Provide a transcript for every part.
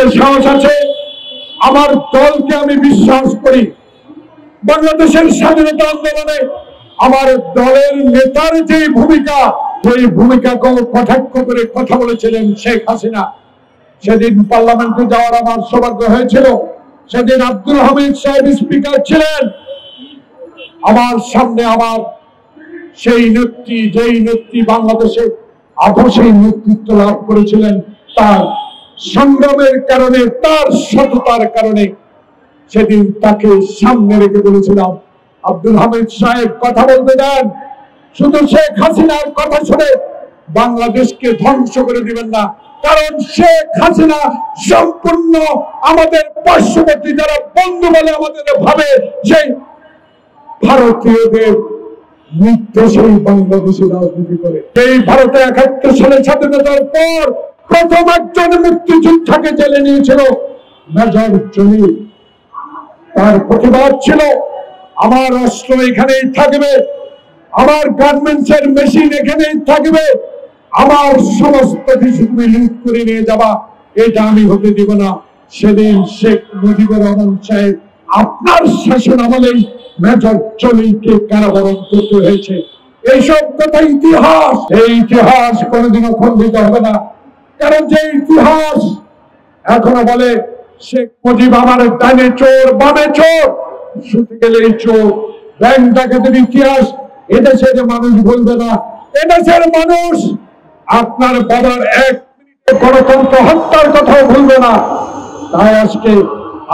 যে সাহস আছে, আমার দলকে আমি বিশ্বাস করি। বাংলাদেশের স্বাধীনতা আন্দোলনে আমার দলের নেতার যে ভূমিকা, সেই ভূমিকাকে কটাক্ষ করে কথা বলেছিলেন শেখ হাসিনা। সেদিন পার্লামেন্টে যাওয়ার আমার সৌভাগ্য হয়েছিল। সেদিন আব্দুল হামিদ সাহেব স্পিকার ছিলেন। আমার সামনে আমার সেই নেত্রী, যেই নেত্রী বাংলাদেশে আপসেই নেতৃত্ব লাভ করেছিলেন, তার সংগ্রামের কারণে, তার সততার কারণে সেদিন তাকে সামনে রেখে বলেছিলাম, আব্দুল হামিদ সাহেব কথা বলতে দেন, শুধু শেখ হাসিনার কথা শুনে বাংলাদেশকে ধ্বংস করে দিবেন না। কারণ শেখ হাসিনা সম্পূর্ণ আমাদের পার্শ্ববর্তী যারা বন্ধু বলে আমাদের ভাবে, সেই ভারতীয়দের নির্দেশেই বাংলাদেশে রাজনীতি করে। এই ভারতে ৭১ সালে স্বাধীনতার পর প্রথম একজন মুক্তিযোদ্ধাকে জেলে নিয়েছিল মেজর জলিল। তার প্রতিবাদ ছিল, আমার অস্ত্র এখানেই থাকবে, আমার গার্মেন্টস এর মেশিন এখানেই থাকবে, আমার সমস্ত কিছু তুমি লুট করে নিয়ে যাবা, এটা আমি হতে দিব না। সেদিন শেখ মুজিবুর রহমান সাহেব আপনার শাসন আমলেই মেজর জলিলকে কারাবরণ করতে হয়েছে। এইসব কথা ইতিহাস, এই ইতিহাস কোনোদিনও খণ্ডিত হবে না। কারণ যে ইতিহাস এখনো বলে শেখ মুজিব আমার ডানে চোর বামে চোর, শুতে গেলে চোর, ব্যাংক ডাকাতের ইতিহাস এদেশের মানুষ বলবে না। এদেশের মানুষ আপনার বাবার ১ মিনিটে গণতন্ত্র হত্যার কথাও ভুলবে না। তাই আজকে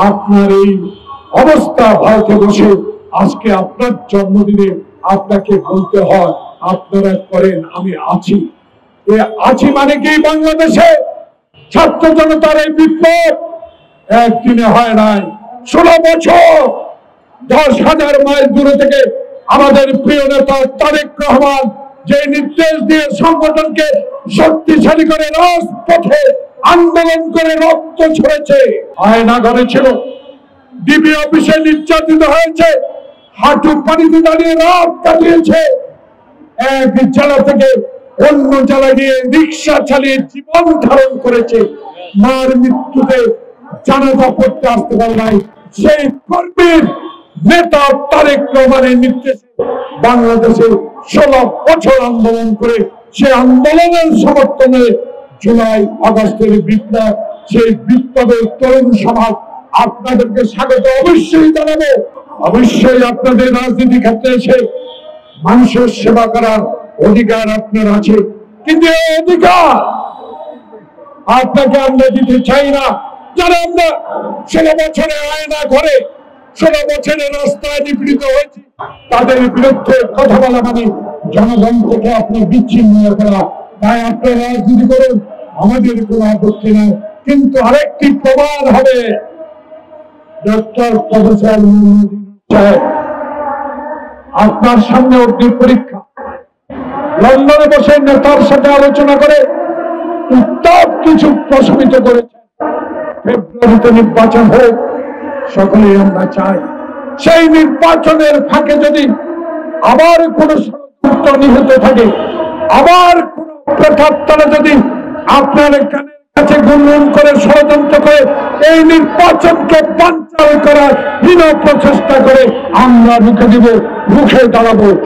আপনার এই অবস্থা, ভারতে বসে আজকে আপনার জন্মদিনে আপনাকে বলতে হয়, আপনারা করেন, আমি আছি। আছি মানে কি, বাংলাদেশে ছাত্র জনতার এই বিপ্লব একদিনে হয় নাই। ১৬ বছর ১০,০০০ মাইল দূরে থেকে আমাদের প্রিয় নেতা তারেক রহমান যে নির্দেশ দিয়ে সংগঠনকে শক্তিশালী করে রাজপথে আন্দোলন করে রক্ত ছড়েছে, আয়না ঘরে ছিল, ডিবি অফিসে নির্যাতিত হয়েছে, হাঁটু পানিতে দাঁড়িয়ে রাত কাটিয়েছে, এক জেলা থেকে অন্য জেলায় গিয়ে রিক্সা চালিয়ে জীবন ধারণ করেছে, মার মৃত্যুতে জানাজা পড়তে আসতে পারে নাই। সেই কর্মীর নেতা তারেক রহমানের নির্দেশে বাংলাদেশে ১৬ বছর আন্দোলন করে, সে আন্দোলনের সমর্থনে জুলাই আগস্টের বিপ্লব, সেই বিপ্লবের তরুণ সমাজ আপনাদেরকে স্বাগত অবশ্যই জানাবো। অবশ্যই আপনাদের রাজনীতি ক্ষেত্রে এসে মানুষের সেবা করার অধিকার আপনার আছে, কিন্তু এই অধিকার আপনাকে আমরা দিতে চাই না। যারা আমরা ১৬ বছরে আয়না ঘরে, ১৬ বছরে রাস্তায় নিপীড়িত হয়েছি, তাদের বিরুদ্ধে কথা বলা মানে জনগণ থেকে আপনি বিচ্ছিন্ন করা। তাই আপনার রাজনীতি করুন, আমাদের কোনো আপত্তি নাই, কিন্তু আরেকটি প্রমাণ হবে, ডক্টর প্রফেসর সাহেব আপনার সামনে অগ্নি পরীক্ষা, লন্ডনে বসে নেতার সাথে আলোচনা করে উত্তাপ কিছু প্রশমিত করেছেন। ফেব্রুয়ারিতে নির্বাচন হোক, সকলেই আমরা চাই। সেই নির্বাচনের ফাঁকে যদি আবার কোন ষড়যন্ত্র নিহত থাকে, আবার কোন প্রেতাত্মারা যদি আপনার কানের কাছে গুনগুন করে ষড়যন্ত্র করে এই নির্বাচনকে বানচাল করার হীন প্রচেষ্টা করে, আমরা রুখে দিব, রুখে দাঁড়াবো।